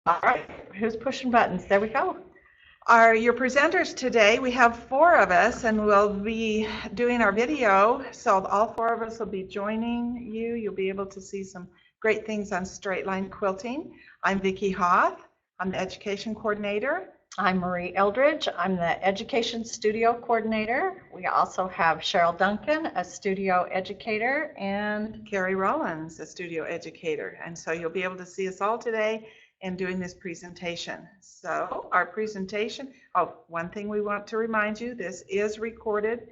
All right, who's pushing buttons? There we go. Are your presenters today? We have 4 of us, and we'll be doing our video. So all 4 of us will be joining you. You'll be able to see some great things on Straight Line Quilting. I'm Vicki Hoth. I'm the Education Coordinator. I'm Marie Eldridge. I'm the Education Studio Coordinator. We also have Cheryl Duncan, a Studio Educator, and Carrie Rollins, a Studio Educator. And so you'll be able to see us all today in doing this presentation. So our presentation, one thing we want to remind you, this is recorded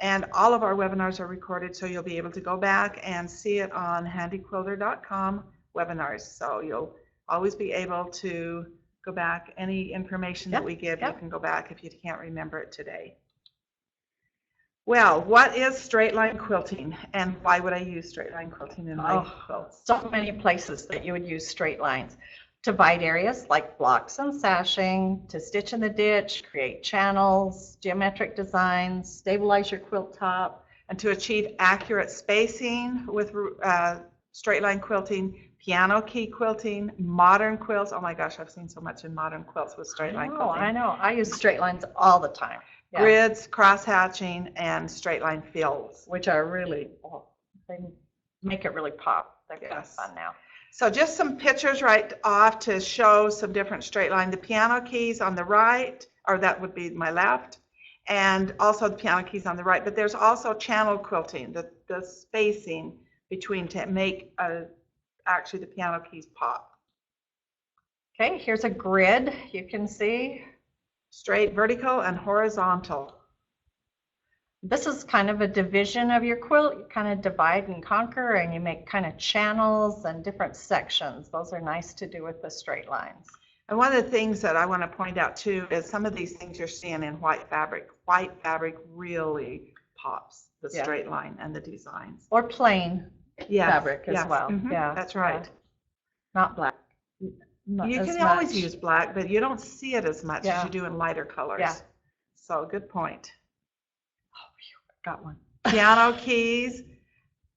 and all of our webinars are recorded, so you'll be able to go back and see it on handiquilter.com webinars. So you'll always be able to go back. Any information that we give, you can go back if you can't remember it today. Well, what is straight line quilting, and why would I use straight line quilting in my quilts? So many places that you would use straight lines. To bite areas like blocks and sashing, to stitch in the ditch, create channels, geometric designs, stabilize your quilt top. And to achieve accurate spacing with straight line quilting, piano key quilting, modern quilts. Oh my gosh, I've seen so much in modern quilts with straight line quilting. I know. I use straight lines all the time. Yeah. Grids, cross hatching, and straight line fills. Which are really, they make it really pop. They're kind of fun now. So just some pictures right off to show some different straight line. The piano keys on the right, or that would be my left, and also the piano keys on the right. But there's also channel quilting, the spacing between to make actually the piano keys pop. Okay, here's a grid. You can see straight, vertical, and horizontal. This is kind of a division of your quilt. You kind of divide and conquer, and you make kind of channels and different sections. Those are nice to do with the straight lines. And one of the things that I want to point out too is some of these things you're seeing in white fabric. White fabric really pops the straight line and the designs. Or plain fabric as well. Yeah, that's right. Not black. You can always use black, but you don't see it as much as you do in lighter colors. Yeah. So good point. Got one. Piano keys.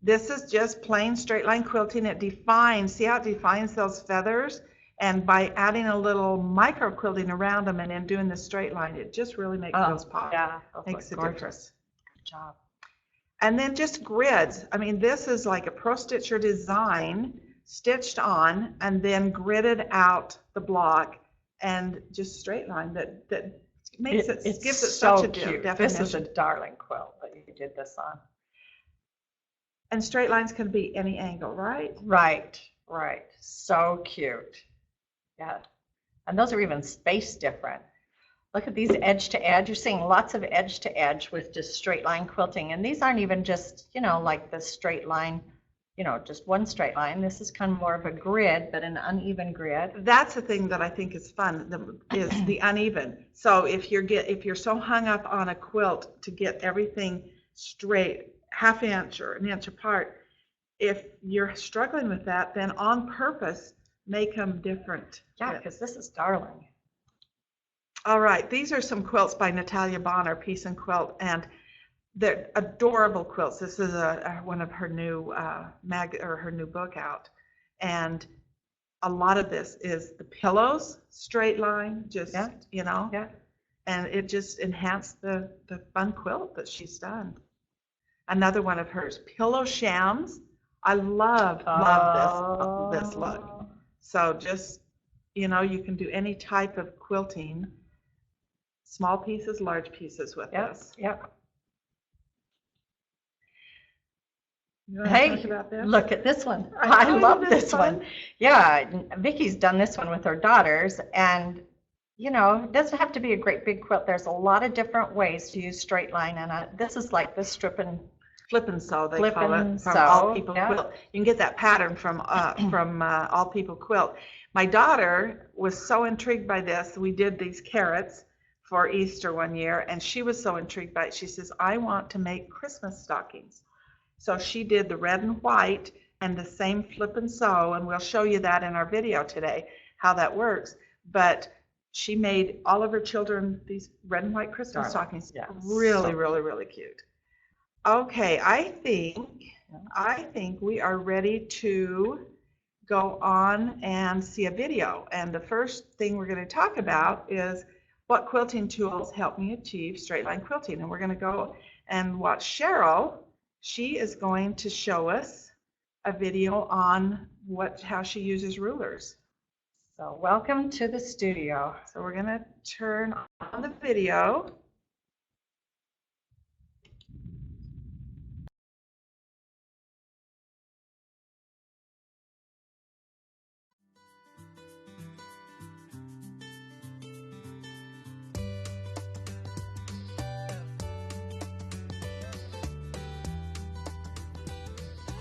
This is just plain straight line quilting. It defines, see how it defines those feathers? And by adding a little micro quilting around them and then doing the straight line, it just really makes those pop. Yeah, makes a difference. Good job. And then just grids. I mean, this is like a Pro Stitcher design stitched on and then gridded out the block and just straight line that makes it gives it so such a cute. definition. This is a darling quilt that you did this on. And straight lines can be any angle, right? Right. So cute. Yeah. And those are even spaced different. Look at these edge to edge. You're seeing lots of edge to edge with just straight line quilting. And these aren't even just, like the straight line, just one straight line. This is kind of more of a grid, but an uneven grid. That's the thing that I think is fun, is the uneven. So if you're so hung up on a quilt to get everything straight, ½ inch or an inch apart, if you're struggling with that, then on purpose make them different. Yeah, because this is darling. All right, these are some quilts by Natalia Bonner, Peace and Quilt, and they're adorable quilts. This is one of her new her new book out, and a lot of this is the pillows straight line, and it just enhanced the fun quilt that she's done. Another one of hers, pillow shams. I love this look. So just you can do any type of quilting, small pieces, large pieces with this. Yep. Hey, look at this one. I love this one. Yeah, Vicki's done this one with her daughters, and it doesn't have to be a great big quilt. There's a lot of different ways to use straight line, and this is like the flip and sew they call it from All People Quilt. You can get that pattern from All People Quilt. My daughter was so intrigued by this. We did these carrots for Easter one year, and she was so intrigued by it. She says, "I want to make Christmas stockings." So she did the red and white and the same flip and sew, and we'll show you that in our video today, how that works. But she made all of her children these red and white Christmas stockings. Yeah, really, really, really cute. Okay, I think we are ready to go on and see a video. And the first thing we're going to talk about is what quilting tools help me achieve straight line quilting. And we're going to go and watch Cheryl. She is going to show us a video on how she uses rulers. So welcome to the studio. So we're going to turn on the video.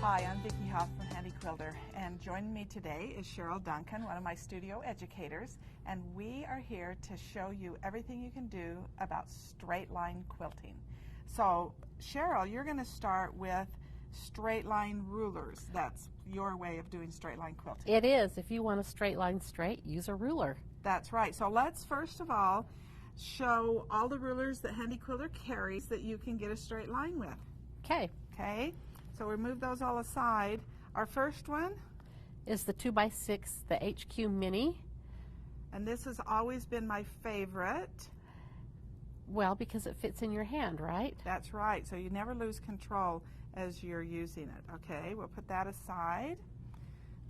Hi, I'm Vicki Hoff from Handi Quilter, and joining me today is Cheryl Duncan, one of my studio educators, and we are here to show you everything you can do about straight line quilting. So, Cheryl, you're going to start with straight line rulers. That's your way of doing straight line quilting. It is. If you want a straight line straight, use a ruler. That's right. So let's first of all show all the rulers that Handi Quilter carries that you can get a straight line with. Okay. Okay. So we move those all aside. Our first one is the 2x6, the HQ Mini. And this has always been my favorite. Well, because it fits in your hand, right? That's right. So you never lose control as you're using it. Okay, we'll put that aside.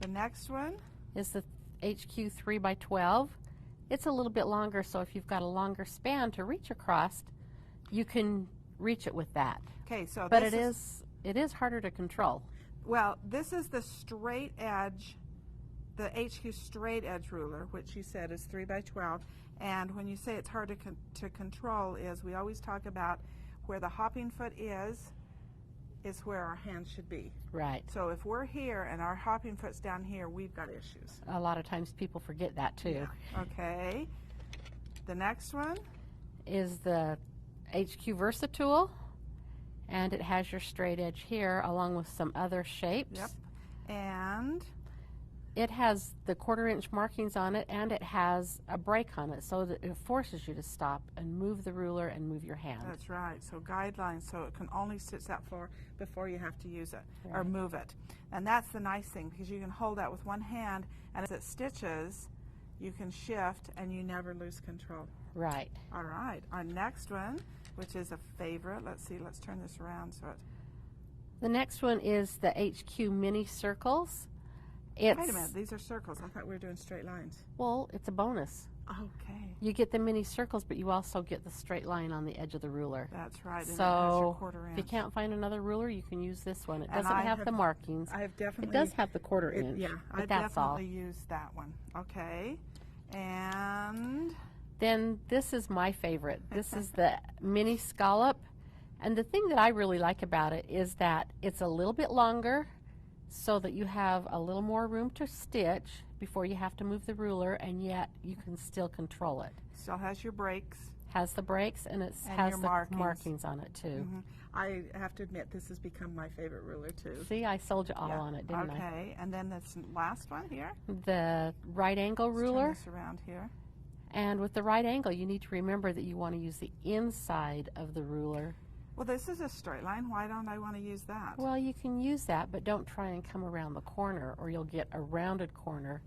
The next one is the HQ 3x12. It's a little bit longer, so if you've got a longer span to reach across, you can reach it with that. Okay, so but it is harder to control. Well, this is the straight edge, the HQ straight edge ruler, which you said is 3x12. And when you say it's hard to control, is we always talk about where the hopping foot is where our hand should be. Right. So if we're here and our hopping foot's down here, we've got issues. A lot of times people forget that too. Yeah. Okay. The next one is the HQ Versa tool. And it has your straight edge here along with some other shapes. Yep. And it has the 1/4 inch markings on it, and it has a break on it so that it forces you to stop and move the ruler and move your hand. That's right. So guidelines, so it can only stitch that far before you have to use it or move it. And that's the nice thing, because you can hold that with one hand, and as it stitches, you can shift and you never lose control. Right. All right. Our next one, which is a favorite. Let's see. Let's turn this around so it. The next one is the HQ Mini Circles. Wait a minute. These are circles. I thought we were doing straight lines. Well, it's a bonus. Okay. You get the mini circles, but you also get the straight line on the edge of the ruler. That's right. And so it has your 1/4 inch. If you can't find another ruler, you can use this one. It And doesn't have the markings. I have definitely. It does have the 1/4 inch. Yeah, but I that's all. definitely used that one. Okay. And then this is my favorite. This is the mini scallop. And the thing that I really like about it is that it's a little bit longer so that you have a little more room to stitch before you have to move the ruler, and yet you can still control it. Still has your brakes. Has the brakes, and it has the markings on it too. Mm-hmm. I have to admit, this has become my favorite ruler too. See, I sold you all on it, didn't I? Okay, and then this last one here. The right angle ruler. Let's turn this around here. And with the right angle, you need to remember that you want to use the inside of the ruler. Well, this is a straight line. Why don't I want to use that? Well, you can use that, but don't try and come around the corner, or you'll get a rounded corner,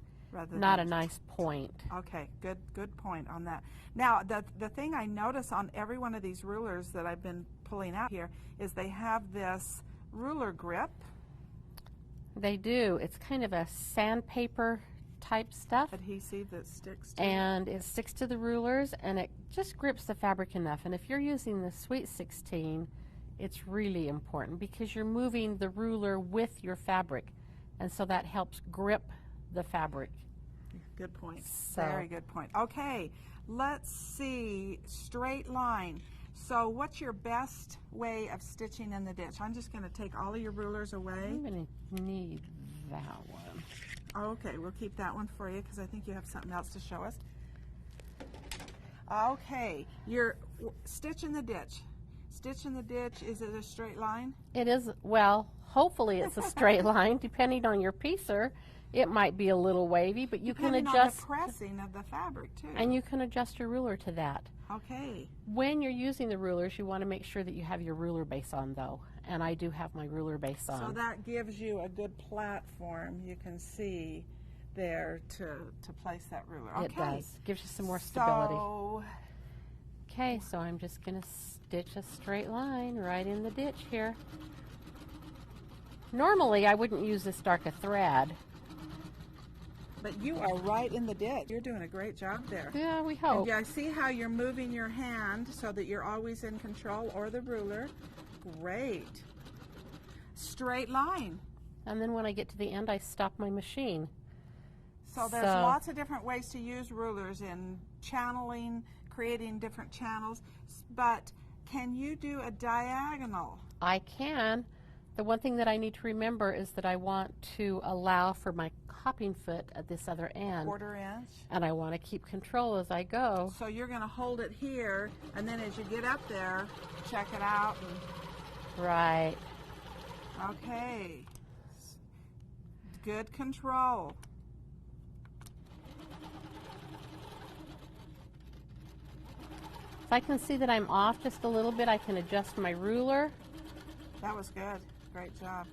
not a nice point. Okay, good point on that. Now, the thing I notice on every one of these rulers that I've been pulling out here is they have this ruler grip. They do. It's kind of a sandpaper type stuff. Adhesive that sticks to and it sticks to the rulers, and it just grips the fabric enough. And if you're using the Sweet 16, it's really important because you're moving the ruler with your fabric, and so that helps grip the fabric. Good point. So, very good point. Okay, let's see. Straight line. So what's your best way of stitching in the ditch? I'm just going to take all of your rulers away. I'm going to need that one. Okay, we'll keep that one for you because I think you have something else to show us. Okay, you're stitch in the ditch. Stitch in the ditch, is it a straight line? It is, well, hopefully it's a straight line. Depending on your piecer, it might be a little wavy, but you can adjust. Depending on the pressing of the fabric too. And you can adjust your ruler to that. Okay. When you're using the rulers, you want to make sure that you have your ruler base on though. and I do have my ruler base on. So that gives you a good platform, you can see there to place that ruler. Okay. It does. Gives you some more stability. So, Okay, so I'm just going to stitch a straight line right in the ditch here. Normally, I wouldn't use this dark a thread. but you are right in the ditch. You're doing a great job there. Yeah, we hope. And yeah, I see how you're moving your hand so that you're always in control, or the ruler. Great. Straight line. And then when I get to the end, I stop my machine. So there's lots of different ways to use rulers in channeling, creating different channels, but can you do a diagonal? I can. The one thing that I need to remember is that I want to allow for my hopping foot at this other end. 1/4 inch. And I want to keep control as I go. So you're going to hold it here, and then as you get up there, check it out. Right. Okay. Good control. If I can see that I'm off just a little bit, I can adjust my ruler. That was good. Great job.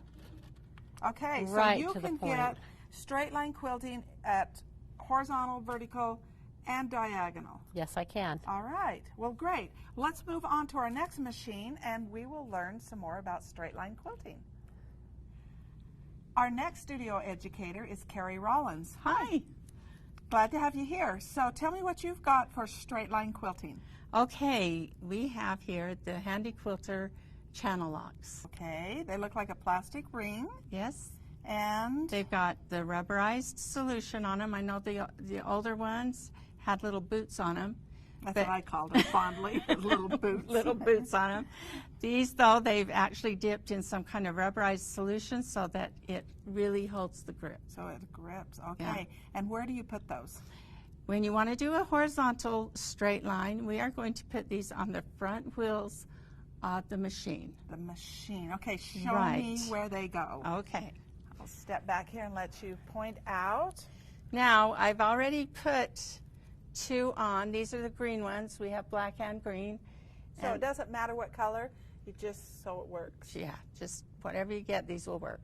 Okay, Right so you to the can point. get straight line quilting at horizontal, vertical, and diagonal. Yes, I can. All right. Well, great. Let's move on to our next machine, and we will learn some more about straight line quilting. Our next studio educator is Carrie Rollins. Hi. Glad to have you here. So tell me what you've got for straight line quilting. Okay, we have here the Handi Quilter channel locks. Okay, they look like a plastic ring, Yes, and they've got the rubberized solution on them. I know the older ones had little boots on them. that's what I called them fondly, little boots. Little boots on them. These, though, they've actually dipped in some kind of rubberized solution so that it really holds the grip. So it grips. Okay. And where do you put those? When you want to do a horizontal straight line, we are going to put these on the front wheels of the machine. The machine. Okay, show Right. me where they go. Okay. I'll step back here and let you point out. Now, I've already put 2 on. These are the green ones. We have black and green. So it And- doesn't matter what color, you just so it works. Yeah, just whatever you get, these will work.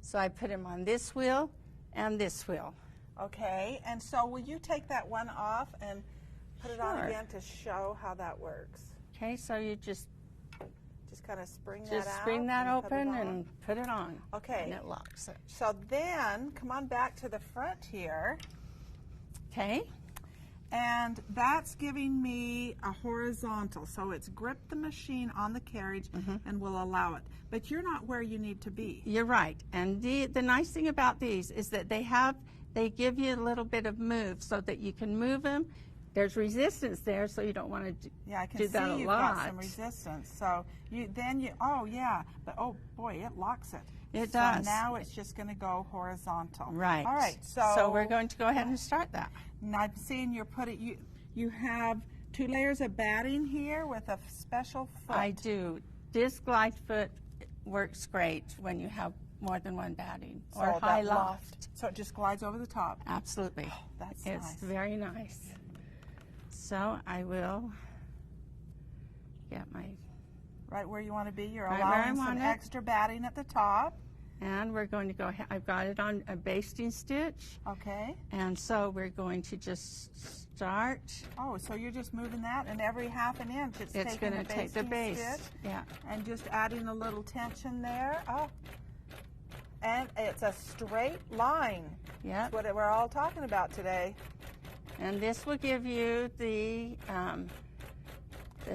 So I put them on this wheel and this wheel. Okay, and so will you take that one off and put it on Sure. again to show how that works? Okay, so you just Kind of spring that out. just spring that and put it open on. and put it on. Okay. And it locks it. So then, come on back to the front here, Okay, and that's giving me a horizontal. So it's gripped the machine on the carriage and will allow it. But you're not where you need to be. you're right. And the nice thing about these is that they give you a little bit of move so that you can move them. There's resistance there, so you don't want to do, Yeah, I can do see that a you've lot. got some resistance. So oh yeah, but oh boy, it locks it. It so does. now it's just going to go horizontal. Right. All right. So we're going to go ahead and start that. And I'm seeing you have 2 layers of batting here with a special foot. I do. This glide foot works great when you have more than one batting So or high that loft. So it just glides over the top. Absolutely. That's It's nice. very nice. So I will get my, Right where you want to be. You're Right where I allowing some want it. extra batting at the top. and we're going to go, I've got it on a basting stitch, Okay. and so we're going to just start. Oh, so you're just moving that, and every 1/2 inch it's It's taking going to take the basting base. stitch Yeah. and just adding a little tension there. Oh. And it's a straight line. Yep. That's what we're all talking about today. And this will give you the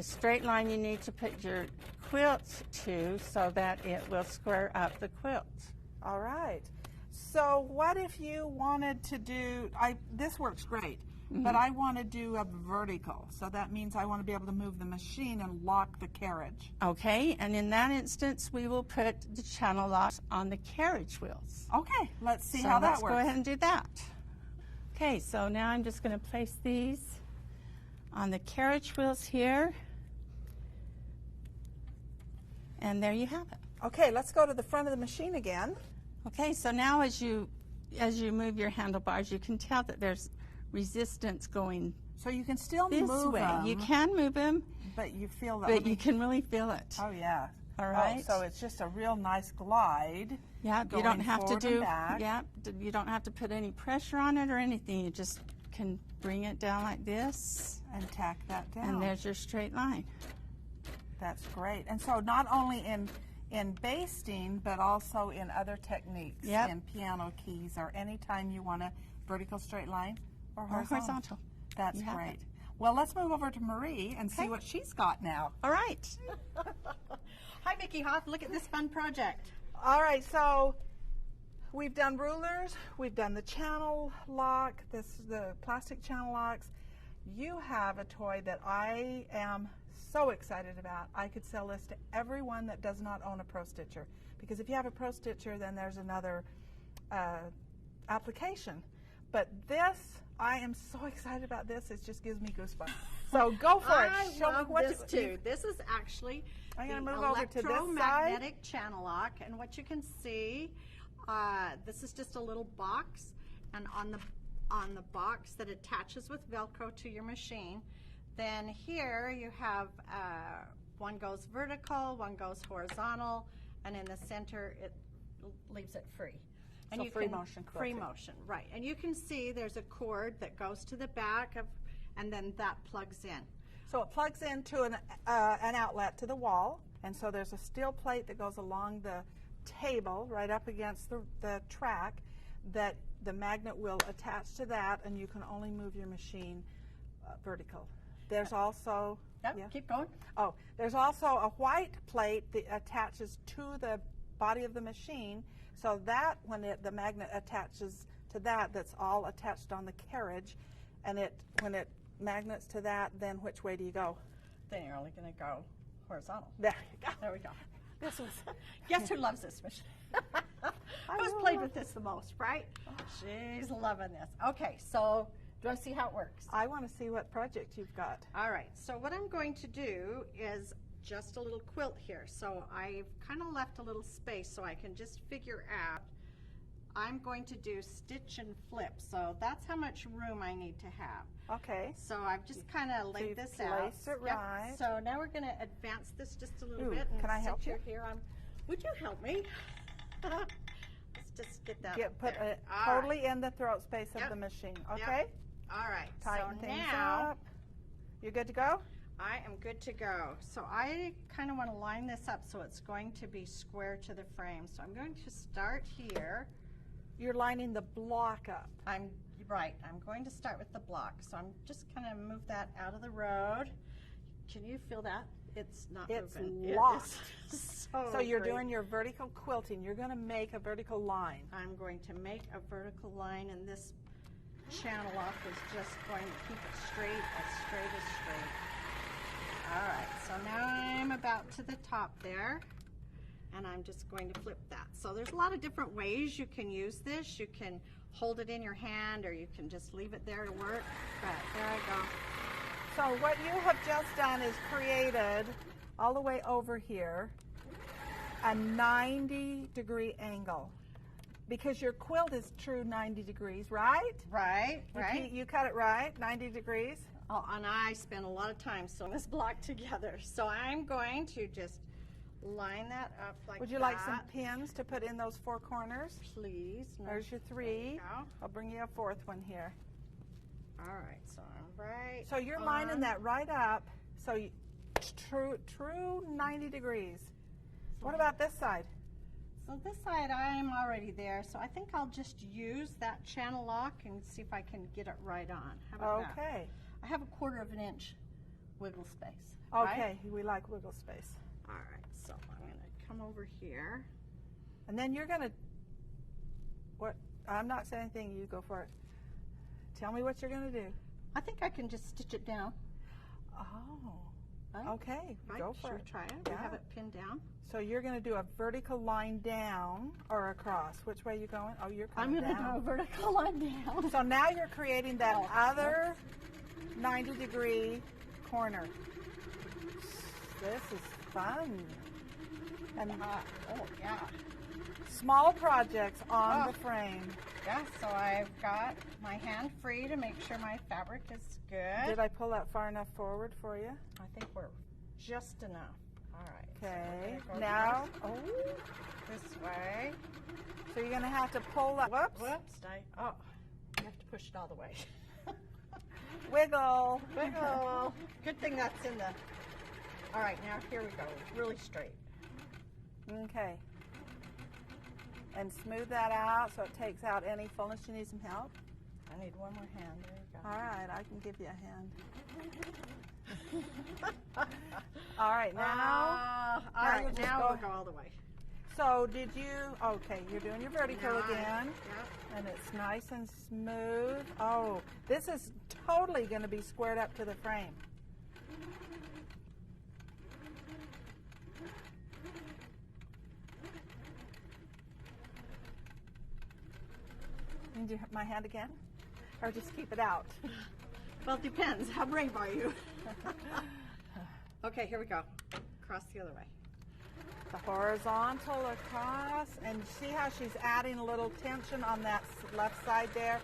straight line you need to put your quilt to so that it will square up the quilt. All right. So what if you wanted to do, this works great, but I want to do a vertical. So that means I want to be able to move the machine and lock the carriage. Okay, and in that instance, we will put the channel locks on the carriage wheels. Okay, let's see So how that let's works. go ahead and do that. Okay, so now I'm just going to place these on the carriage wheels here. And there you have it. Okay, let's go to the front of the machine again. Okay, so now as you move your handlebars, you can tell that there's resistance going So you can still this move way. them, You can move them, but you feel that. but you can really feel it. Oh yeah, All right. So it's just a real nice glide. Yeah, you going don't have to forward and do. back. Yeah, you don't have to put any pressure on it or anything. You just can bring it down like this, And tack that down. and there's your straight line. That's great. And so not only in basting, but also in other techniques, Yep. in piano keys, or anytime you want a vertical straight line or Or horizontal. horizontal. That's You have great. Well, let's move over to Marie and see what she's got now. All right. Hi, Vicki Hoff. Look at this fun project. All right, so we've done rulers, we've done the channel lock, the plastic channel locks. You have a toy that I am so excited about. I could sell this to everyone that does not own a Pro Stitcher, because if you have a Pro Stitcher, then there's another application. But this, I am so excited about this. It just gives me goosebumps. So go for it. I Show me love what this too. This is actually I'm the gonna move over to this electromagnetic channel lock, and what you can see, this is just a little box, and on the box that attaches with Velcro to your machine. Then here you have one goes vertical, one goes horizontal, and in the center it leaves it free. And So you free can- motion free quilting. motion, right? And you can see there's a cord that goes to the back of, and then that plugs in. So it plugs into an outlet to the wall, and so there's a steel plate that goes along the table right up against the track that the magnet will attach to that, and you can only move your machine vertical. There's also Keep going. Oh, there's also a white plate that attaches to the body of the machine, so that when the magnet attaches to that, that's all attached on the carriage, and when it magnets to that, then which way do you go? Then you're only going to go horizontal. There you go. There we go. This was Guess who loves this machine? Who's played with this the most, right? She's loving this. Okay, so do I see how it works? I want to see what project you've got. All right, so what I'm going to do is just a little quilt here. So I've kind of left a little space so I can just figure out. I'm going to do stitch and flip. So that's how much room I need to have. Okay. So I've just kind of laid you've this out. placed it right. So now we're going to advance this just a little Ooh, bit. And can I help since you? you're here, would you help me? Let's just get that up Put there. it All totally in the throat space of Yep. the machine. Yep. Okay. All right. Tighten so things now up. You good to go? I am good to go. So I kind of want to line this up so it's going to be square to the frame. So I'm going to start here. You're lining the block up. I'm right. I'm going to start with the block. So I'm just kind of move that out of the road. Can you feel that? It's not It's moving. It locked. is So you're great. doing your vertical quilting. You're going to make a vertical line. I'm going to make a vertical line, and this channel off is just going to keep it straight as straight. All right, so now I'm about to the top there, and I'm just going to flip that. So there's a lot of different ways you can use this. You can hold it in your hand, or you can just leave it there to work. But there I go. So what you have just done is created all the way over here a 90-degree angle, because your quilt is true 90 degrees, right? Right, right. You cut it right, 90 degrees. Oh, and I spent a lot of time sewing this block together. So I'm going to just line that up like that. Would you like some pins to put in those four corners? Please. No. There's your three. go. I'll bring you a fourth one here. All right, so I'm right. So you're lining that right up, so true 90 degrees. What about this side? So this side I'm already there, so I think I'll just use that channel lock and see if I can get it right on. How about that? Okay. I have a 1/4 of an inch wiggle space. Okay, we like wiggle space. All right, so I'm going to come over here. And then you're going to, I'm not saying anything, you go for it. Tell me what you're going to do. I think I can just stitch it down. Oh, Right? okay, Right? go Should for we it. try it? We Yeah. have it pinned down. So you're going to do a vertical line down or across. Which way are you going? Oh, you're I'm coming going to do a down. vertical line down. So now you're creating that other 90-degree corner. This is fun. And Oh, yeah. small projects on the frame. Yeah, so I've got my hand free to make sure my fabric is good. Did I pull that far enough forward for you? I think we're just enough. All right. Okay, So we're gonna go now, this way. so you're gonna have to pull that, whoops, Whoops, oh, you have to push it all the way. wiggle. Wiggle. Good thing that's in the, all right, now here we go, really straight. Okay. And smooth that out so it takes out any fullness. You need some help? I need one more hand, there you go. All right, I can give you a hand. All right, now. All you'll right, just now go- we'll go all the way. So did you, okay, you're doing your vertical Now again. Yep. And it's nice and smooth. Oh, this is totally going to be squared up to the frame. Can you do my hand again? Or just keep it out? Well, it depends. How brave are you? Okay, here we go. Cross the other way. The horizontal across, and see how she's adding a little tension on that left side there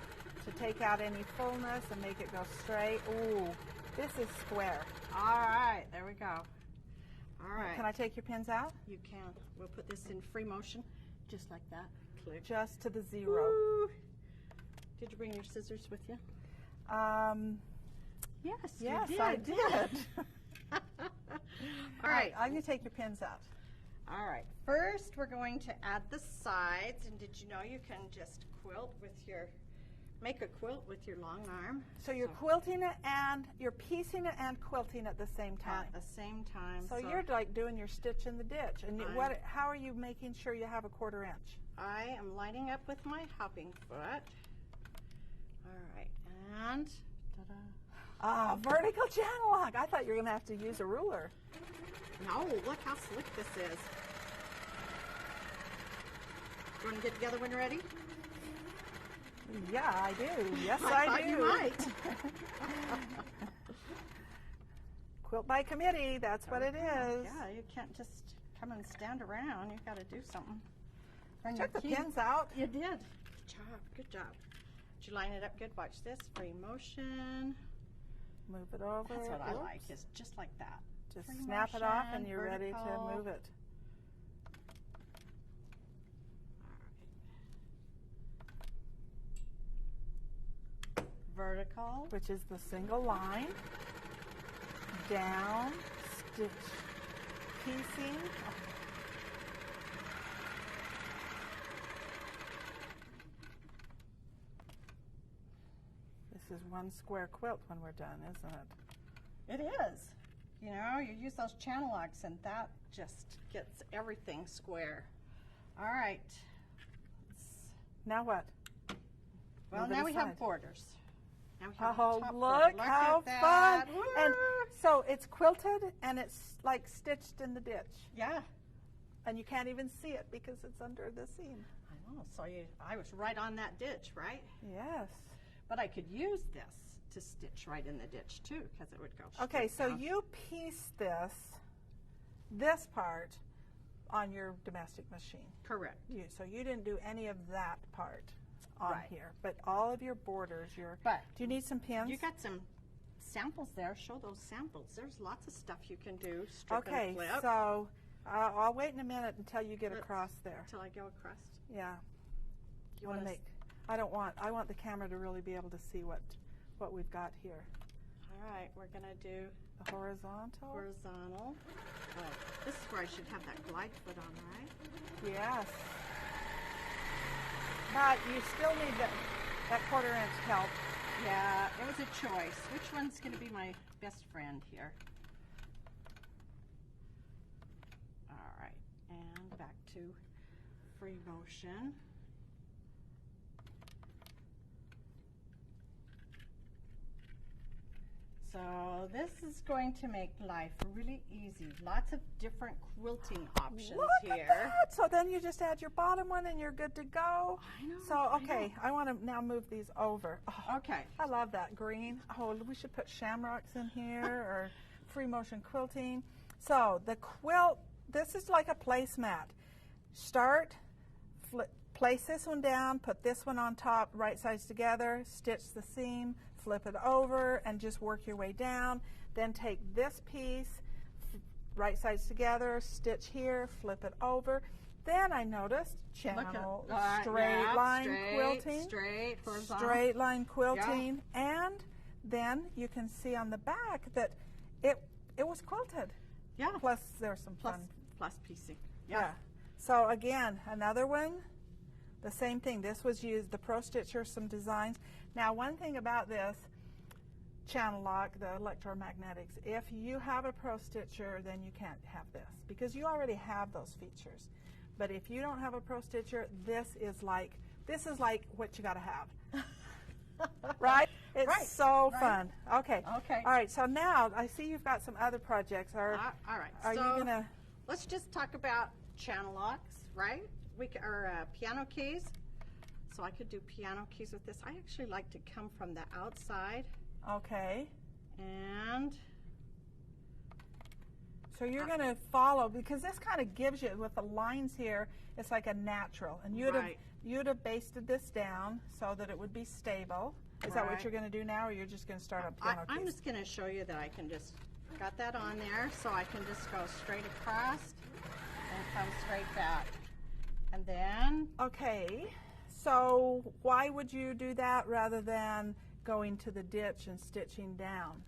to take out any fullness and make it go straight. Ooh, this is square. All right, there we go. All right. Can I take your pins out? You can. We'll put this in free motion, just like that. Click. Just to the 0. Woo. Did you bring your scissors with you? Yes, Yes, you did. I did. All right. I'm going to take your pins out. All right. First, we're going to add the sides. And did you know you can just quilt with your, make a quilt with your long arm? So you're quilting it and you're piecing it and quilting at the same time. At the same time. So you're like doing your stitch in the ditch. And I'm- what? How are you making sure you have a 1/4 inch? I am lining up with my hopping foot. All right. And ta-da. Ah, vertical channel lock. I thought you were going to have to use a ruler. No, look how slick this is. You want to get together when you're ready? Yeah, I do. Yes, I I thought do. you might. Quilt by committee. That's what it is. Yeah, you can't just come and stand around. You've got to do something. Bring Took the your key. pins out. You did. Good job. Good job. Did you line it up good? Watch this. Free motion. Move it over. That's what I Oops. like. Is just like that. Just Free snap it off motion, and you're ready to vertical. move it. Vertical. Which is the single line. Down, stitch, piecing. This is one square quilt when we're done, isn't it? It is. You know, you use those channel locks and that just gets everything square. All right. Now what? Well, Move it now we have aside. borders. Now we have Oh, a top look border. how at that. fun! And Woo! so it's quilted and it's like stitched in the ditch. Yeah, And you can't even see it because it's under the seam. I know. So I was right on that ditch, right? Yes. But I could use this to stitch right in the ditch too, because it would go straight Okay, so down. you piece this part on your domestic machine. Correct. So you didn't do any of that part on Right. here, but all of your borders, But do you need some pins? you got some samples there. Show those samples. There's lots of stuff you can do. Strip Okay, and flip. so I'll wait in a minute until you get Let's- across there. Until I go across. Yeah. You want to wanna make, I want the camera to really be able to see what we've got here. All right, we're gonna do The horizontal. horizontal. Oh, this is where I should have that glide foot on, right? Yes. But you still need that 1/4 inch help. Yeah, it was a choice. Which one's gonna be my best friend here? All right, and back to free motion. So this is going to make life really easy. Lots of different quilting options Look here. at that! So then you just add your bottom one and you're good to go. I know. So, okay, I want to now move these over. Oh, Okay. I love that green. Oh, we should put shamrocks in here or free motion quilting. So the quilt, this is like a placemat. Start, place this one down, put this one on top, right sides together, stitch the seam, flip it over, and just work your way down. Then take this piece, right sides together, stitch here, flip it over. Then I noticed channel, straight line quilting, straight line quilting, and then you can see on the back that it was quilted. Yeah. Plus there's some plus piecing. Yeah. So again, another one, the same thing. This was used, the Pro Stitcher, some designs. Now one thing about this channel lock, the electromagnetics, if you have a Pro Stitcher, then you can't have this because you already have those features. But if you don't have a Pro Stitcher, this is like what you got to have. Right? It's so fun. Okay. Okay. All right. So now I see you've got some other projects. All right. Are you gonna? Let's just talk about channel locks, right? Piano keys. So I could do piano keys with this. I actually like to come from the outside. Okay. And so you're going to follow, because this kind of gives you, with the lines here, it's like a natural. And you'd have basted this down so that it would be stable. Is that what you're going to do now, or you're just going to start up piano keys? I'm just going to show you that I can just, got that on there, so I can just go straight across and come straight back. And then... Okay, so why would you do that rather than going to the ditch and stitching down?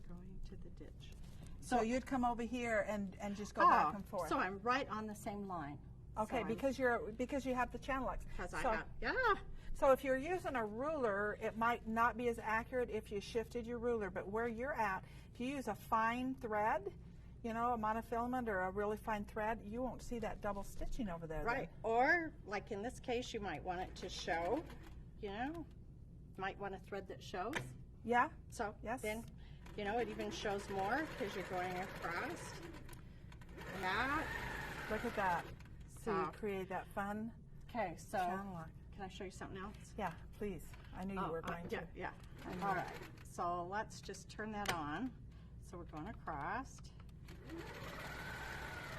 Going to the ditch. So you'd come over here and just go back and forth. So I'm right on the same line. Okay, so because you have the channel locks. Because I so, have, yeah. So if you're using a ruler, it might not be as accurate if you shifted your ruler, but where you're at, if you use a fine thread, you know, a monofilament or a really fine thread, you won't see that double stitching over there. Right, then. or like in this case, you might want it to show, you know, might want a thread that shows. Yeah. So yes. Then, you know, it even shows more because you're going across. That. Look at that. So you create that fun channel lock. Can I show you something else? Yeah, please. I knew you were going to. Yeah. All right. So let's just turn that on. So we're going across.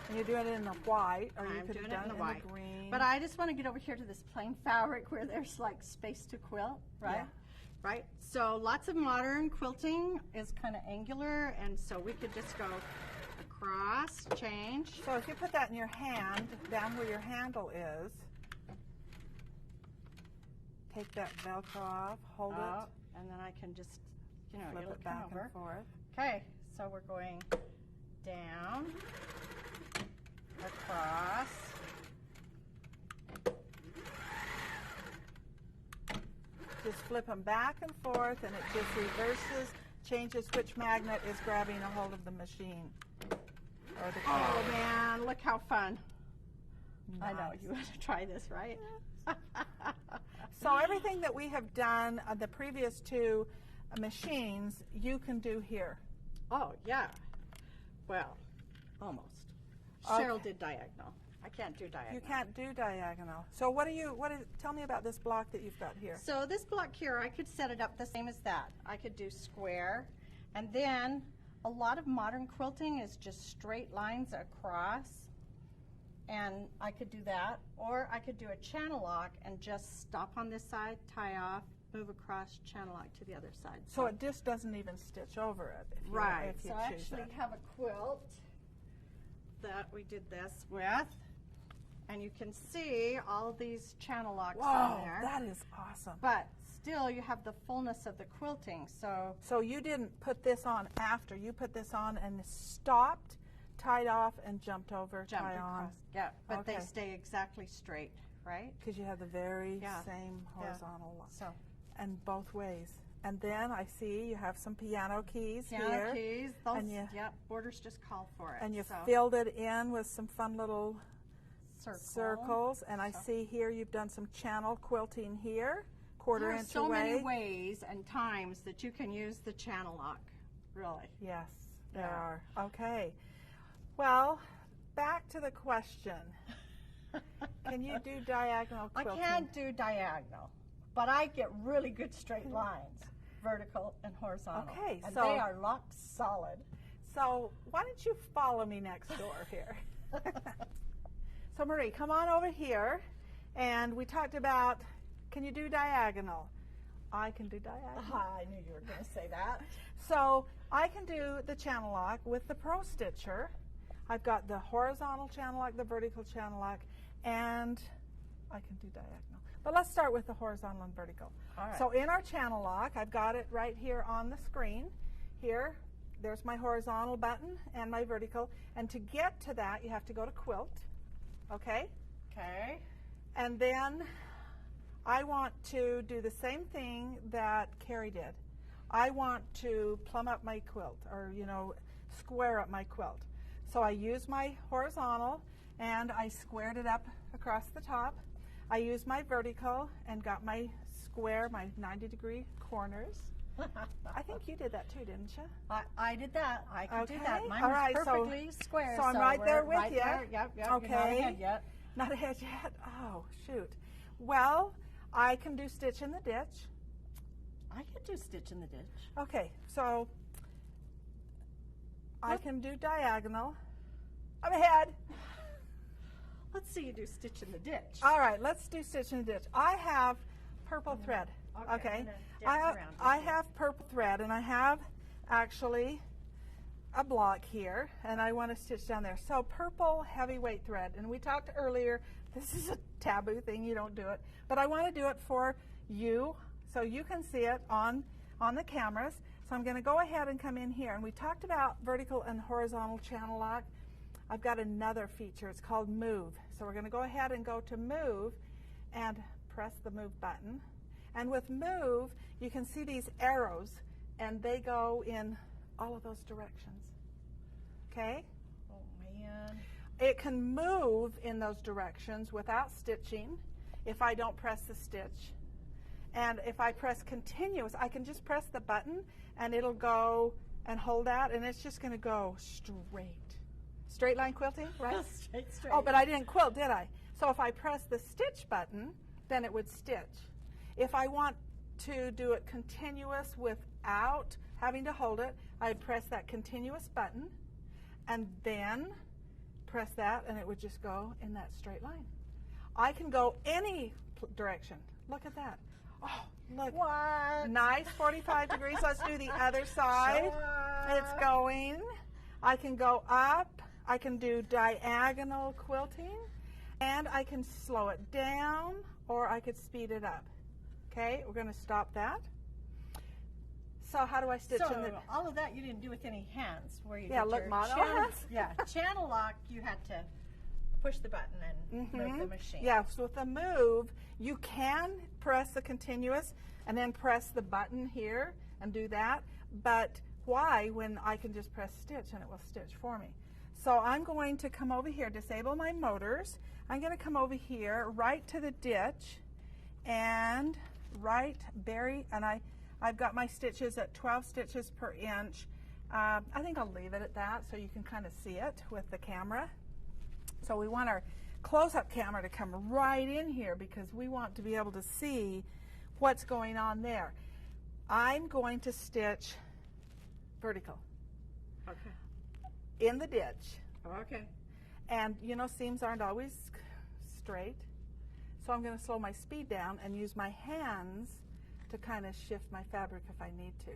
And you're doing it in the white, or you I'm could doing have done it in the white. Green. But I just want to get over here to this plain fabric where there's like space to quilt, right? Yeah. Right? So lots of modern quilting is kind of angular, and so we could just go across, change. So if you put that in your hand, down where your handle is, take that Velcro off, hold it, and then I can just, you know, flip it'll it back come over. and forth. Okay, so we're going down, across, just flip them back and forth, and it just reverses, changes which magnet is grabbing a hold of the machine. Or the oh man, look how fun. Nice. I know, you want to try this, right? So everything that we have done on the previous two machines, you can do here. Oh, yeah. Well, almost. Okay. Cheryl did diagonal. I can't do diagonal. You can't do diagonal. So tell me about this block that you've got here. So this block here, I could set it up the same as that. I could do square, and then a lot of modern quilting is just straight lines across, and I could do that, or I could do a channel lock and just stop on this side, tie off, move across, channel lock to the other side. So it just doesn't even stitch over it if you, right. if you so I choose actually that. have a quilt that we did this with, and you can see all these channel locks on there. That is awesome. But still, you have the fullness of the quilting. So you didn't put this on after. You put this on and stopped, tied off, and jumped over, tie on. Yeah, but Okay. they stay exactly straight, right? Because you have the very same horizontal line. So And both ways. And then I see you have some piano keys piano here. keys, those, And borders just call for it. And you so filled it in with some fun little circles. And I see here you've done some channel quilting here, quarter There are inch so away. many ways and times that you can use the channel lock, really. Yes, there are. Okay. Well, back to the question. Can you do diagonal I quilting? can't do diagonal, but I get really good straight lines, vertical and horizontal. Okay, and so they are locked solid. So why don't you follow me next door here? So Marie, come on over here. And we talked about, can you do diagonal? I can do diagonal. I knew you were going to say that. So I can do the channel lock with the Pro Stitcher. I've got the horizontal channel lock, the vertical channel lock, and I can do diagonal. But let's start with the horizontal and vertical. All right. So in our channel lock, I've got it right here on the screen. Here, there's my horizontal button and my vertical. And to get to that, you have to go to quilt, okay? Okay. And then I want to do the same thing that Carrie did. I want to plumb up my quilt, or, you know, square up my quilt. So I use my horizontal and I squared it up across the top. I used my vertical and got my square, my 90-degree corners. I think you did that too, didn't you? I did that. I can do that. Okay. Mine All was right, perfectly square. so I'm right there we're with right you. there. Yep, yep. Okay. You're not ahead yet. Not ahead yet? Oh, shoot. Well, I can do stitch in the ditch. I could do stitch in the ditch. Okay, so I can do diagonal. I'm ahead. Let's see you do stitch in the ditch. All right, let's do stitch in the ditch. I have purple thread. Okay, Okay. I'm gonna dance around I with have purple thread, and I have actually a block here, and I want to stitch down there. So purple heavyweight thread, and we talked earlier, this is a taboo thing, you don't do it, but I want to do it for you so you can see it on the cameras. So I'm going to go ahead and come in here, and we talked about vertical and horizontal channel lock. I've got another feature, it's called move. So we're going to go ahead and go to move and press the move button. And with move, you can see these arrows, and they go in all of those directions. Okay? Oh man. It can move in those directions without stitching if I don't press the stitch. And if I press continuous, I can just press the button and it'll go and hold that, and it's just going to go straight. Straight line quilting, right? Straight. Oh, but I didn't quilt, did I? So if I press the stitch button, then it would stitch. If I want to do it continuous without having to hold it, I'd press that continuous button and then press that, and it would just go in that straight line. I can go any direction. Look at that. Oh, look. What? Nice 45 degrees. Let's do the other side. Sure. It's going. I can go up. I can do diagonal quilting, and I can slow it down, or I could speed it up. Okay, we're going to stop that. So how do I stitch in the... So all of that you didn't do with any hands, where you Yeah, did look, your Mom. channel lock. You had to push the button and move the machine. Yeah, so with the move, you can press the continuous and then press the button here and do that. But why when I can just press stitch and it will stitch for me? So I'm going to come over here, disable my motors. I'm going to come over here right to the ditch and bury, and I've got my stitches at 12 stitches per inch. I think I'll leave it at that so you can kind of see it with the camera. So we want our close-up camera to come right in here because we want to be able to see what's going on there. I'm going to stitch vertical. Okay. In the ditch. Okay. And you know, seams aren't always straight. So I'm going to slow my speed down and use my hands to kind of shift my fabric if I need to.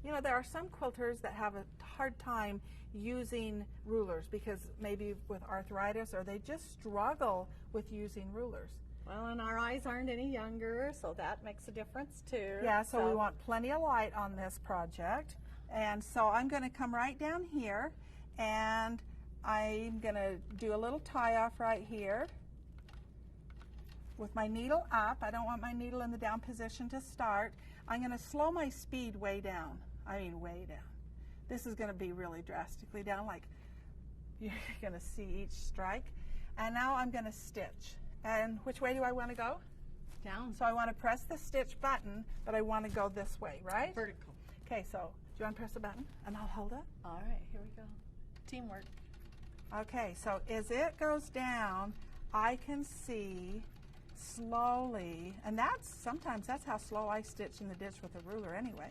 You know, there are some quilters that have a hard time using rulers because maybe with arthritis, or they just struggle with using rulers. Well, and our eyes aren't any younger, so that makes a difference too. Yeah, so we want plenty of light on this project. And so I'm going to come right down here, and I'm going to do a little tie off right here with my needle up. I don't want my needle in the down position to start. I'm going to slow my speed way down. I mean way down. This is going to be really drastically down, like you're going to see each strike. And now I'm going to stitch. And which way do I want to go? Down. So I want to press the stitch button, but I want to go this way, right? Vertical. Okay, so do you want to press the button and I'll hold it? All right, here we go. Teamwork. Okay, so as it goes down, I can see slowly, and sometimes that's how slow I stitch in the ditch with a ruler anyway.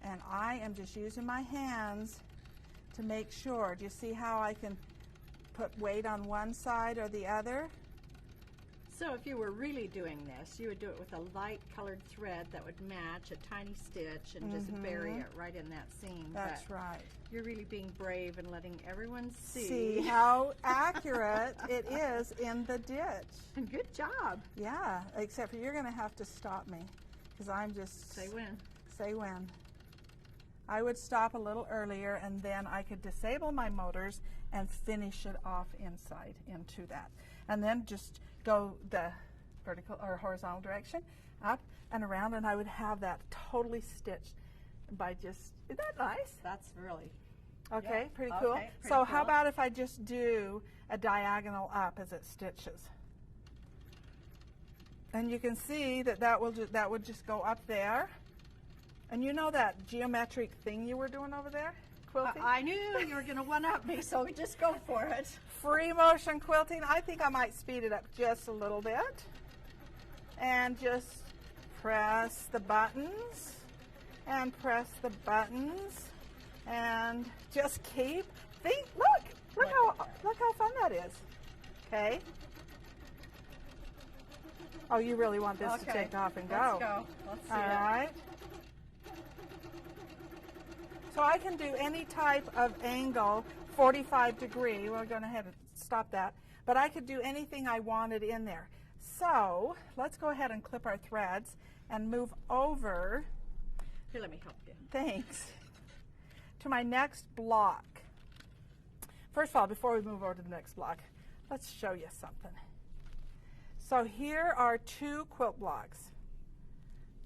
And I am just using my hands to make sure. Do you see how I can put weight on one side or the other? So if you were really doing this, you would do it with a light colored thread that would match a tiny stitch and just bury it right in that seam. That's But right. you're really being brave and letting everyone See how accurate it is in the ditch. And good job. Yeah, except for you're going to have to stop me because I'm just... Say when. Say when. I would stop a little earlier and then I could disable my motors and finish it off inside into that. And then just go the vertical or horizontal direction, up and around, and I would have that totally stitched by just, isn't that nice? That's really, Okay, yeah. pretty cool. Okay, pretty So how cool. about if I just do a diagonal up as it stitches? And you can see that that would just go up there. And you know that geometric thing you were doing over there? Quilting? I knew you were going to one-up me, so just go for it. Free motion quilting. I think I might speed it up just a little bit. And just press the buttons. And press the buttons. And just keep. Look how fun that is. Okay. Oh, you really want this to take off and go. Let's go. Let's see All it. right. So I can do any type of angle, 45 degree. We're going to have to stop that. But I could do anything I wanted in there. So let's go ahead and clip our threads and move over. Here, let me help you. Thanks. To my next block. First of all, before we move over to the next block, let's show you something. So here are 2 quilt blocks,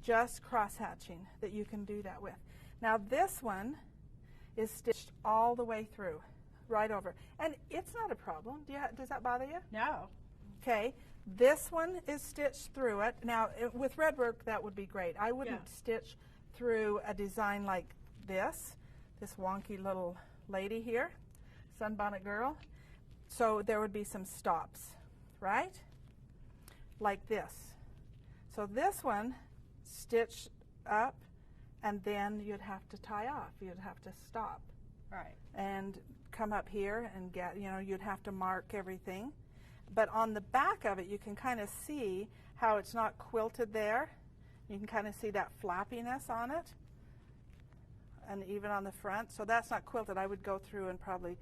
just cross-hatching that you can do that with. Now this one is stitched all the way through, right over. And it's not a problem. Does that bother you? No. Okay. This one is stitched through it. Now with red work that would be great. I wouldn't stitch through a design like this wonky little lady here, sunbonnet girl. So there would be some stops, right? Like this. So this one stitched up, and then you'd have to tie off. You'd have to stop. Right. And come up here and get, you'd have to mark everything. But on the back of it, you can kind of see how it's not quilted there. You can kind of see that flappiness on it. And even on the front. So that's not quilted. I would go through and probably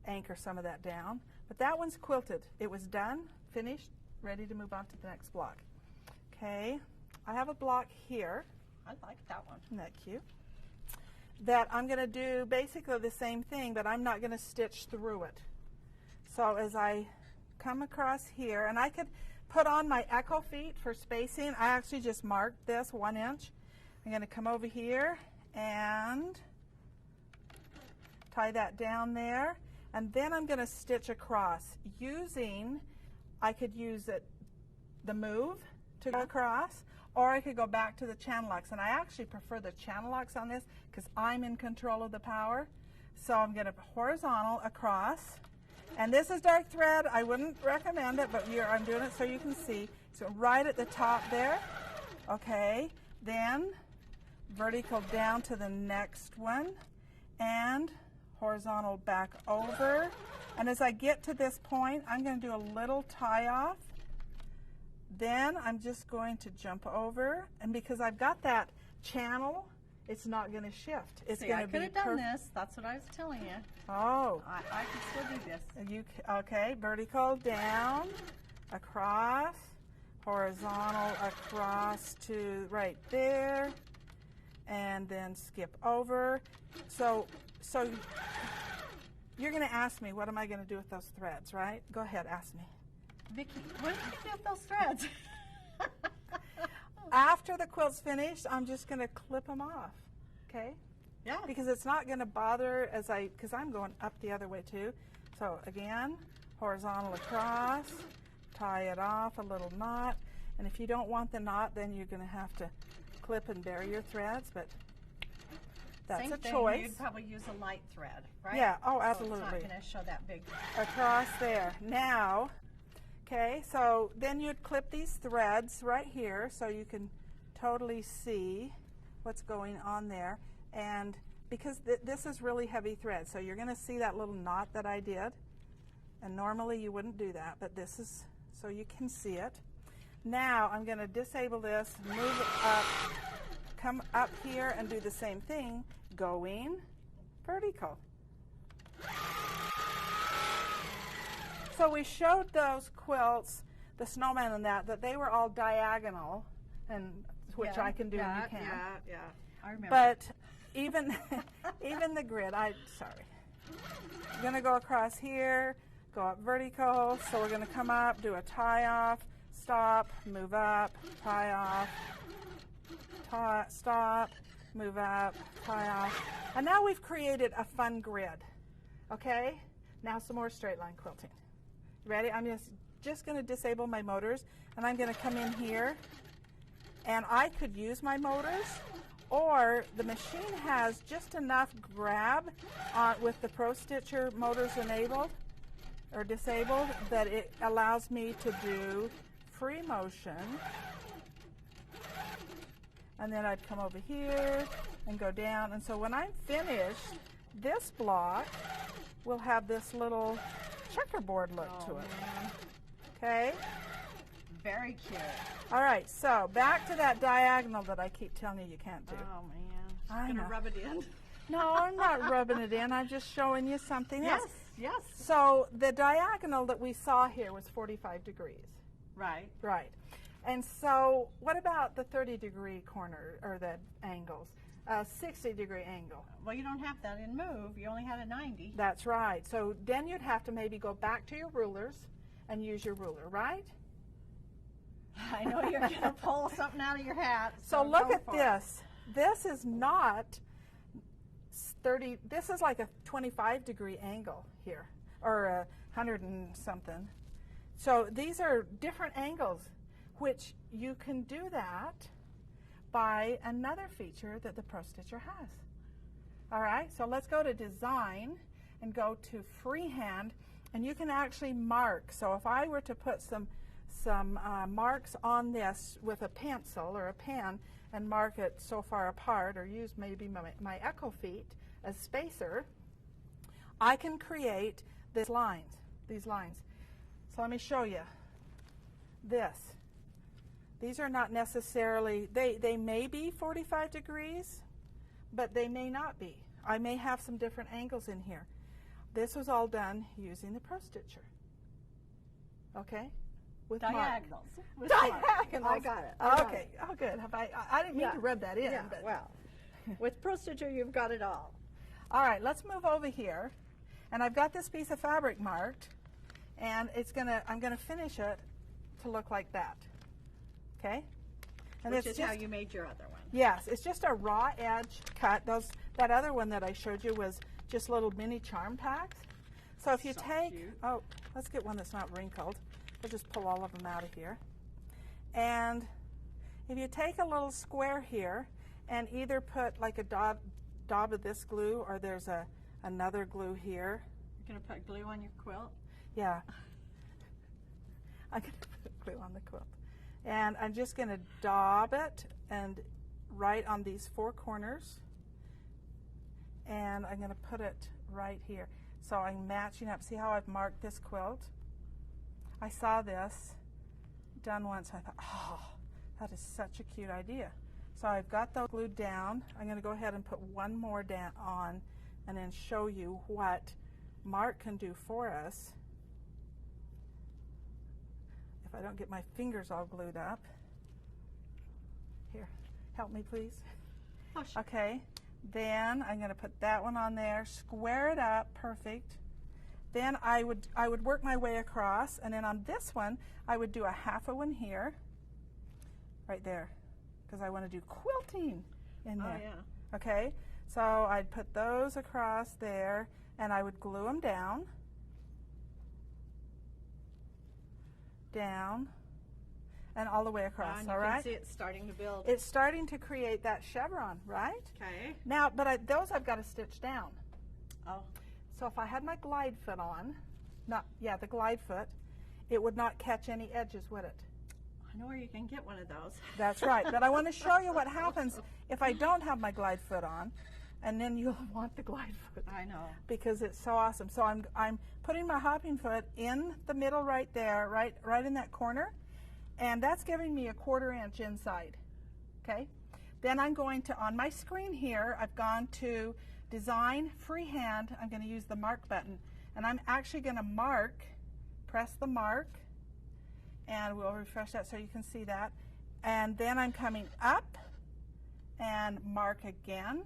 anchor some of that down. But that one's quilted. It was done, finished, ready to move on to the next block. Okay. I have a block here. I like that one. Isn't that cute? That I'm going to do basically the same thing, but I'm not going to stitch through it. So as I come across here, and I could put on my echo feet for spacing. I actually just marked this 1 inch. I'm going to come over here and tie that down there, and then I'm going to stitch across using, I could use the move to go across, or I could go back to the channel locks, and I actually prefer the channel locks on this because I'm in control of the power. So I'm going to horizontal across, and this is dark thread. I wouldn't recommend it, but I'm doing it so you can see. So right at the top there, okay, then vertical down to the next one, and horizontal back over. And as I get to this point, I'm going to do a little tie off. Then I'm just going to jump over, and because I've got that channel, it's not going to shift. It's going to be I could have done this. That's what I was telling you. Oh. I can still do this. Okay, vertical down, across, horizontal across to right there, and then skip over. So you're going to ask me, what am I going to do with those threads, right? Go ahead, ask me. Vicki, what do you do with those threads? After the quilt's finished, I'm just going to clip them off, okay? Yeah. Because it's not going to bother because I'm going up the other way too. So again, horizontal across, tie it off, a little knot. And if you don't want the knot, then you're going to have to clip and bury your threads, but that's Same a thing, choice. You'd probably use a light thread, right? Yeah, oh, So absolutely. it's not going to show that big. Across there. Now, okay, so then you'd clip these threads right here so you can totally see what's going on there. And because this is really heavy thread, so you're going to see that little knot that I did. And normally you wouldn't do that, but this is so you can see it. Now I'm going to disable this, move it up, come up here and do the same thing, going vertical. So we showed those quilts, the snowman and that they were all diagonal, and which I can do and you can't. Yeah, I remember. But even even the grid, I'm going to go across here, go up vertical, so we're going to come up, do a tie off, stop, move up, tie off, stop, move up, tie off. And now we've created a fun grid. Okay? Now some more straight line quilting. Ready? I'm just going to disable my motors, and I'm going to come in here, and I could use my motors, or the machine has just enough grab with the Pro Stitcher motors enabled or disabled that it allows me to do free motion. And then I'd come over here and go down, and so when I'm finished, this block will have this little checkerboard look to it. Man. Okay? Very cute. All right, so back to that diagonal that I keep telling you can't do. Oh man. I I'm know. gonna rub it in. No, I'm not rubbing it in. I'm just showing you something else. Yes. So the diagonal that we saw here was 45 degrees. Right. Right. And so what about the 30-degree corner, or the angles? 60-degree angle. Well, you don't have that in move. You only had a 90. That's right. So then you'd have to maybe go back to your rulers and use your ruler, right? I know you're gonna pull something out of your hat. So look go at for it. this. This is not 30, this is like a 25-degree angle here, or 100 and something. So these are different angles, which you can do that by another feature that the Pro Stitcher has. All right, so let's go to Design and go to Freehand, and you can actually mark. So if I were to put some marks on this with a pencil or a pen and mark it so far apart, or use maybe my Echo Feet as spacer, I can create these lines. So let me show you this. These are not necessarily, they may be 45 degrees, but they may not be. I may have some different angles in here. This was all done using the Pro Stitcher. Okay? With Diagonals. Diagonals. I got it. Okay. Oh, good. I didn't mean to rub that in. Yeah, But. well, with Pro Stitcher, you've got it all. All right, let's move over here. And I've got this piece of fabric marked, and I'm gonna finish it to look like that. Okay? And Which it's is how you made your other one. Yes, it's just a raw edge cut. That other one that I showed you was just little mini charm packs. So if you take, cute. oh, let's get one that's not wrinkled. We'll just pull all of them out of here. And if you take a little square here and either put like a dab of this glue, or there's another glue here. You're going to put glue on your quilt? Yeah. I'm going to put glue on the quilt. And I'm just going to dab it and right on these four corners. And I'm going to put it right here. So I'm matching up. See how I've marked this quilt? I saw this done once. I thought, oh, that is such a cute idea. So I've got those glued down. I'm going to go ahead and put one more down on and then show you what Mark can do for us. If I don't get my fingers all glued up. Here, help me please. Oh, sure. Okay, then I'm going to put that one on there, square it up, perfect. Then I would work my way across, and then on this one, I would do a half a one here, right there, because I want to do quilting in there. Oh, yeah. Okay, so I'd put those across there, and I would glue them down, and all the way across, And all you right? can see it's starting to build. It's starting to create that chevron, right? Okay. Now, but those I've got to stitch down. Oh, So if I had my glide foot on, the glide foot, it would not catch any edges, would it? I know where you can get one of those. That's right. But I want to show you what happens if I don't have my glide foot on, and then you'll want the glide foot. I know. Because it's so awesome. So I'm putting my hopping foot in the middle right there, right in that corner, and that's giving me a 1/4 inch inside. Okay, then I'm going to, on my screen here, I've gone to design freehand. I'm going to use the mark button, and I'm actually going to mark, press the mark, and we'll refresh that so you can see that. And then I'm coming up and mark again.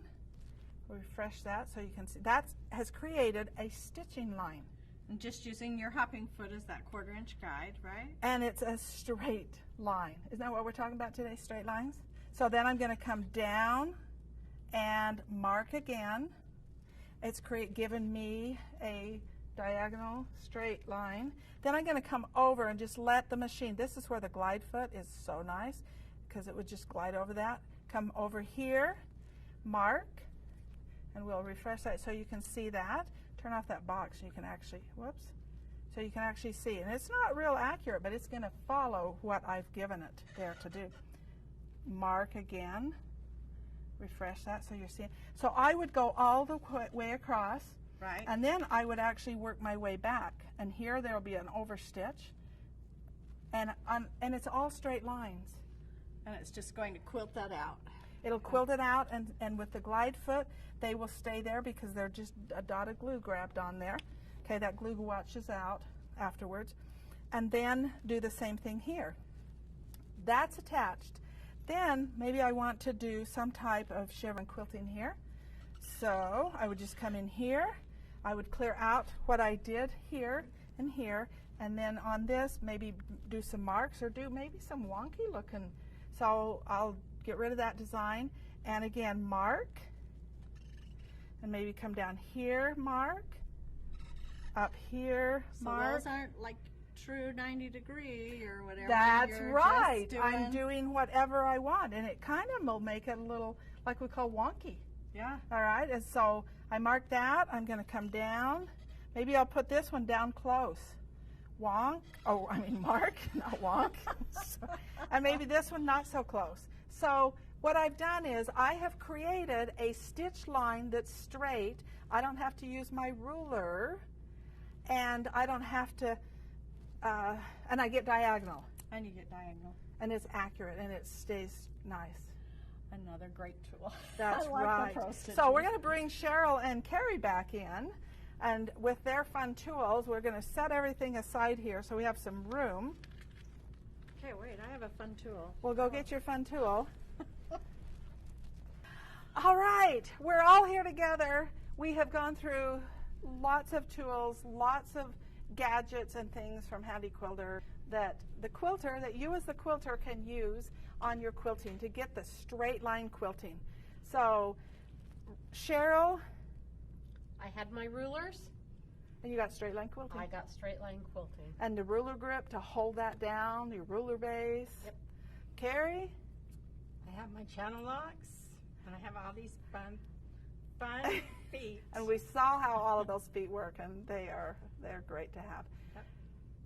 Refresh that so you can see that has created a stitching line. And just using your hopping foot as that 1/4 inch guide, right? And it's a straight line. Isn't that what we're talking about today, straight lines? So then I'm going to come down and mark again. It's given me a diagonal straight line. Then I'm going to come over and just let the machine, this is where the glide foot is so nice because it would just glide over that. Come over here, mark, and we'll refresh that so you can see that. Turn off that box so you can actually, whoops, so you can actually see. And it's not real accurate, but it's going to follow what I've given it there to do. Mark again, refresh that so you're seeing. So I would go all the way across, Right. and then I would actually work my way back. And here there'll be an overstitch, and it's all straight lines. And it's just going to quilt that out. It'll quilt it out, and with the glide foot, they will stay there because they're just a dot of glue grabbed on there. Okay, that glue washes out afterwards. And then do the same thing here. That's attached. Then maybe I want to do some type of chevron quilting here. So I would just come in here. I would clear out what I did here and here. And then on this, maybe do some marks or do maybe some wonky looking. So I'll get rid of that design, and again mark, and maybe come down here, mark, up here, So mark. those aren't like true 90-degree or whatever. That's You're right. just I'm doing whatever I want, and it kind of will make it a little like we call wonky. Yeah. All right, and so I mark that. I'm going to come down. Maybe I'll put this one down close. Wonk. Oh, I mean mark, not wonk. And maybe this one not so close. So what I've done is I have created a stitch line that's straight. I don't have to use my ruler, and I don't have to, and I get diagonal. And you get diagonal. And it's accurate, and it stays nice. Another great tool. That's I like right. the pro stitches. So we're going to bring Cheryl and Carrie back in, and with their fun tools, we're going to set everything aside here so we have some room. Okay, wait, I have a fun tool. We'll go get your fun tool. All right, we're all here together. We have gone through lots of tools, lots of gadgets and things from Handi Quilter that you as the quilter can use on your quilting to get the straight line quilting. So, Cheryl, I had my rulers. and you got straight line quilting. I got straight line quilting. And the ruler grip to hold that down, your ruler base. Yep. Carrie? I have my channel locks, and I have all these fun feet. And we saw how all of those feet work, and they're great to have.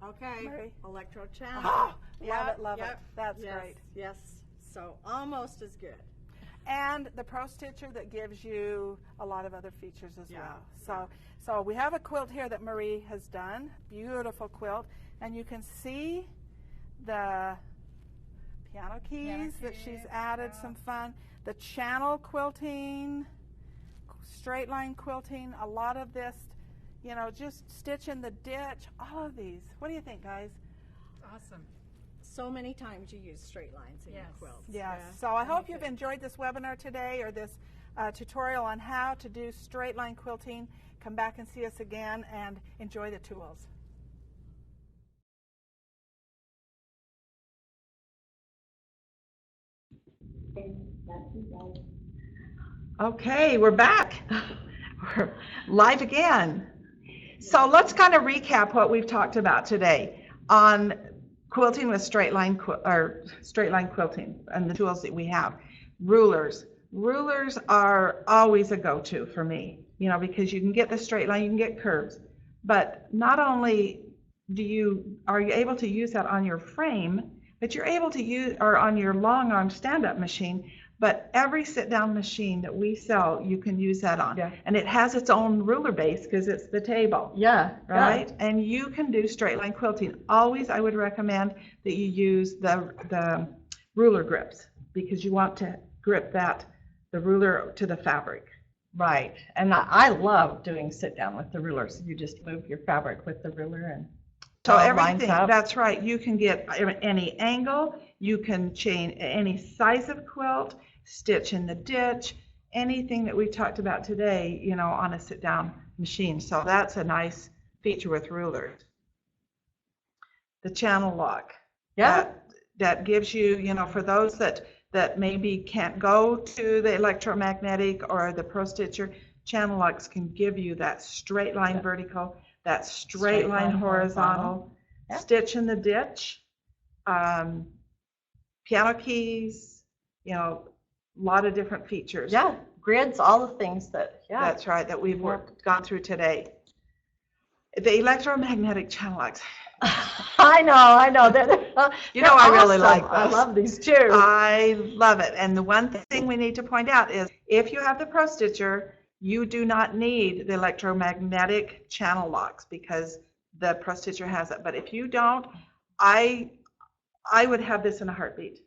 Okay, Mary. electro channel. Oh, Yep, love it. yep. That's Yes, great. Yes, so almost as good. And the Pro Stitcher that gives you a lot of other features as Yeah, well. So we have a quilt here that Marie has done, beautiful quilt, and you can see the piano keys that she's added, some fun. The channel quilting, straight line quilting, a lot of this, just stitch in the ditch, all of these. What do you think, guys? Awesome. So many times you use straight lines in your Yes. quilts. Yes. Yeah. So I hope you've enjoyed this webinar today, or this tutorial on how to do straight line quilting. Come back and see us again and enjoy the tools. Okay, we're back. We're live again. So let's kind of recap what we've talked about today on quilting with straight line quilting and the tools that we have. Rulers. Rulers are always a go-to for me, because you can get the straight line, you can get curves. But not only are you able to use that on your frame, but you're able to use, or on your long arm stand-up machine, But every sit-down machine that we sell, you can use that on. Yeah. And it has its own ruler base because it's the table, Yeah, right? And you can do straight line quilting. Always, I would recommend that you use the ruler grips because you want to grip the ruler to the fabric. Right. And I love doing sit down with the rulers. You just move your fabric with the ruler and So it all lines everything, up. that's right. You can get any angle, you can chain any size of quilt, stitch in the ditch, anything that we've talked about today, you know, on a sit-down machine. So that's a nice feature with rulers. The channel lock. Yeah. That gives you, you know, for those that maybe can't go to the electromagnetic or the Pro Stitcher, channel locks can give you that straight line vertical, that straight line horizontal, stitch in the ditch, piano keys, you know, a lot of different features. Yeah. Grids, all the things that, yeah. That's right, that we've gone through today. The electromagnetic channel locks. I know. You know, I really awesome. like those. I love these too. I love it. And the one thing we need to point out is if you have the Pro Stitcher, you do not need the electromagnetic channel locks because the Pro Stitcher has it. But if you don't, I would have this in a heartbeat.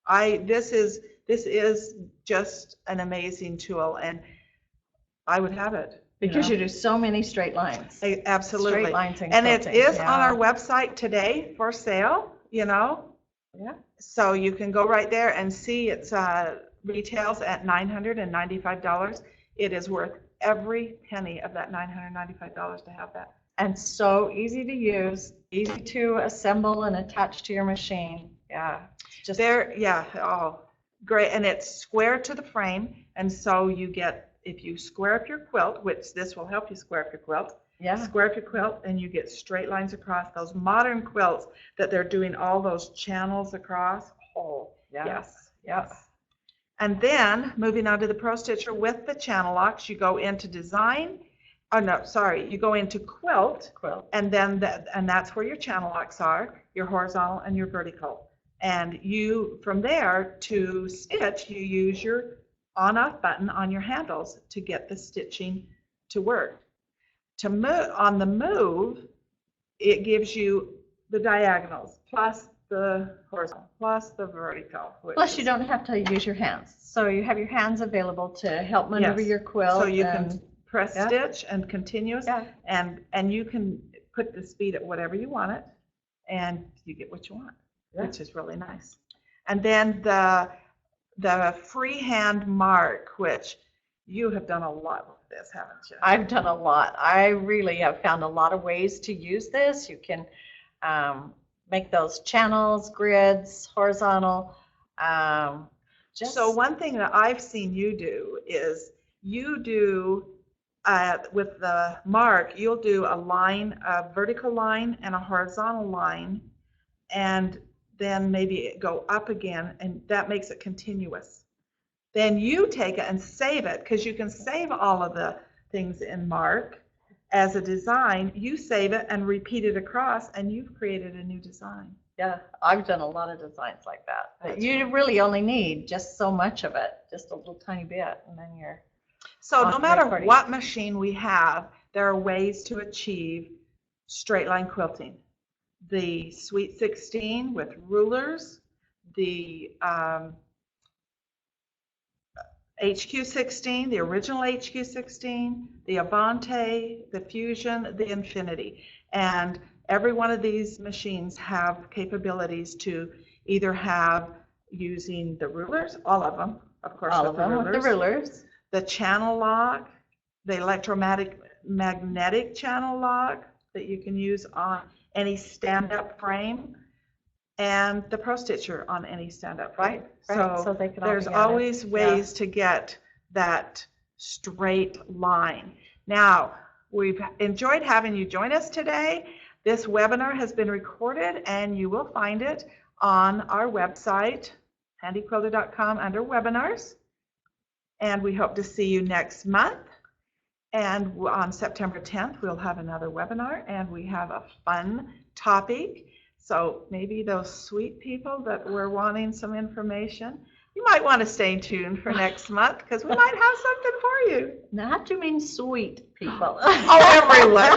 This is just an amazing tool, and I would have it. Because you do so many straight lines. Absolutely. Straight lines and it quilting, is yeah. on our website today for sale, you know. Yeah. So you can go right there and see it's retails at $995. It is worth every penny of that $995 to have that. And so easy to use, easy to assemble and attach to your machine. Yeah. Just There, yeah, oh, great. And it's square to the frame, and so you get, if you square up your quilt, which this will help you square up your quilt, yeah. square up your quilt, and you get straight lines across. Those modern quilts that they're doing all those channels across. Oh, yes. And then moving on to the Pro Stitcher with the channel locks, you go into design. Oh no, sorry, you go into quilt, and then and that's where your channel locks are, your horizontal and your vertical. And you, from there to stitch, you use your on-off button on your handles to get the stitching to work. To move on the move, it gives you the diagonals plus the horizontal plus the vertical. Plus you don't have to use your hands. So you have your hands available to help maneuver Yes. your quilt. So you can press yeah. stitch and continuous, Yeah. and you can put the speed at whatever you want it, and you get what you want, which is really nice. And then the freehand mark, which you have done a lot with this, haven't you? I've done a lot. I really have found a lot of ways to use this. You can make those channels, grids, horizontal. So one thing that I've seen you do is you do, with the mark, you'll do a line, a vertical line and a horizontal line, and then maybe go up again, and that makes it continuous. Then you take it and save it, because you can save all of the things in mark as a design. You save it and repeat it across, and you've created a new design. Yeah, I've done a lot of designs like that. But you really only need just so much of it, just a little tiny bit, and then you're So off no to matter the party. what machine we have, there are ways to achieve straight line quilting. The Sweet 16 with rulers, the HQ16, the original HQ16, the Avante, the Fusion, the Infinity. And every one of these machines have capabilities to either have using the rulers, all of them, of course, all with of them with the rulers. the channel lock, the electromagnetic channel lock that you can use on any stand-up frame, and the Pro Stitcher on any stand-up frame. Right. So they can all there's be on it. always ways to get that straight line. Now, we've enjoyed having you join us today. This webinar has been recorded, and you will find it on our website, handiquilter.com, under webinars. And we hope to see you next month. And on September 10th, we'll have another webinar, and we have a fun topic. So maybe those sweet people that were wanting some information, You might want to stay tuned for next month because we might have something for you. Not to mean sweet people. Oh, everyone.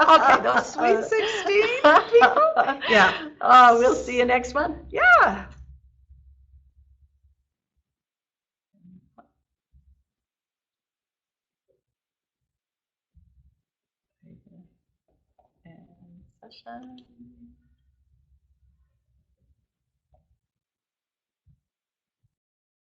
Okay, those sweet 16 people? Yeah. Oh, we'll see you next month. Yeah. And session.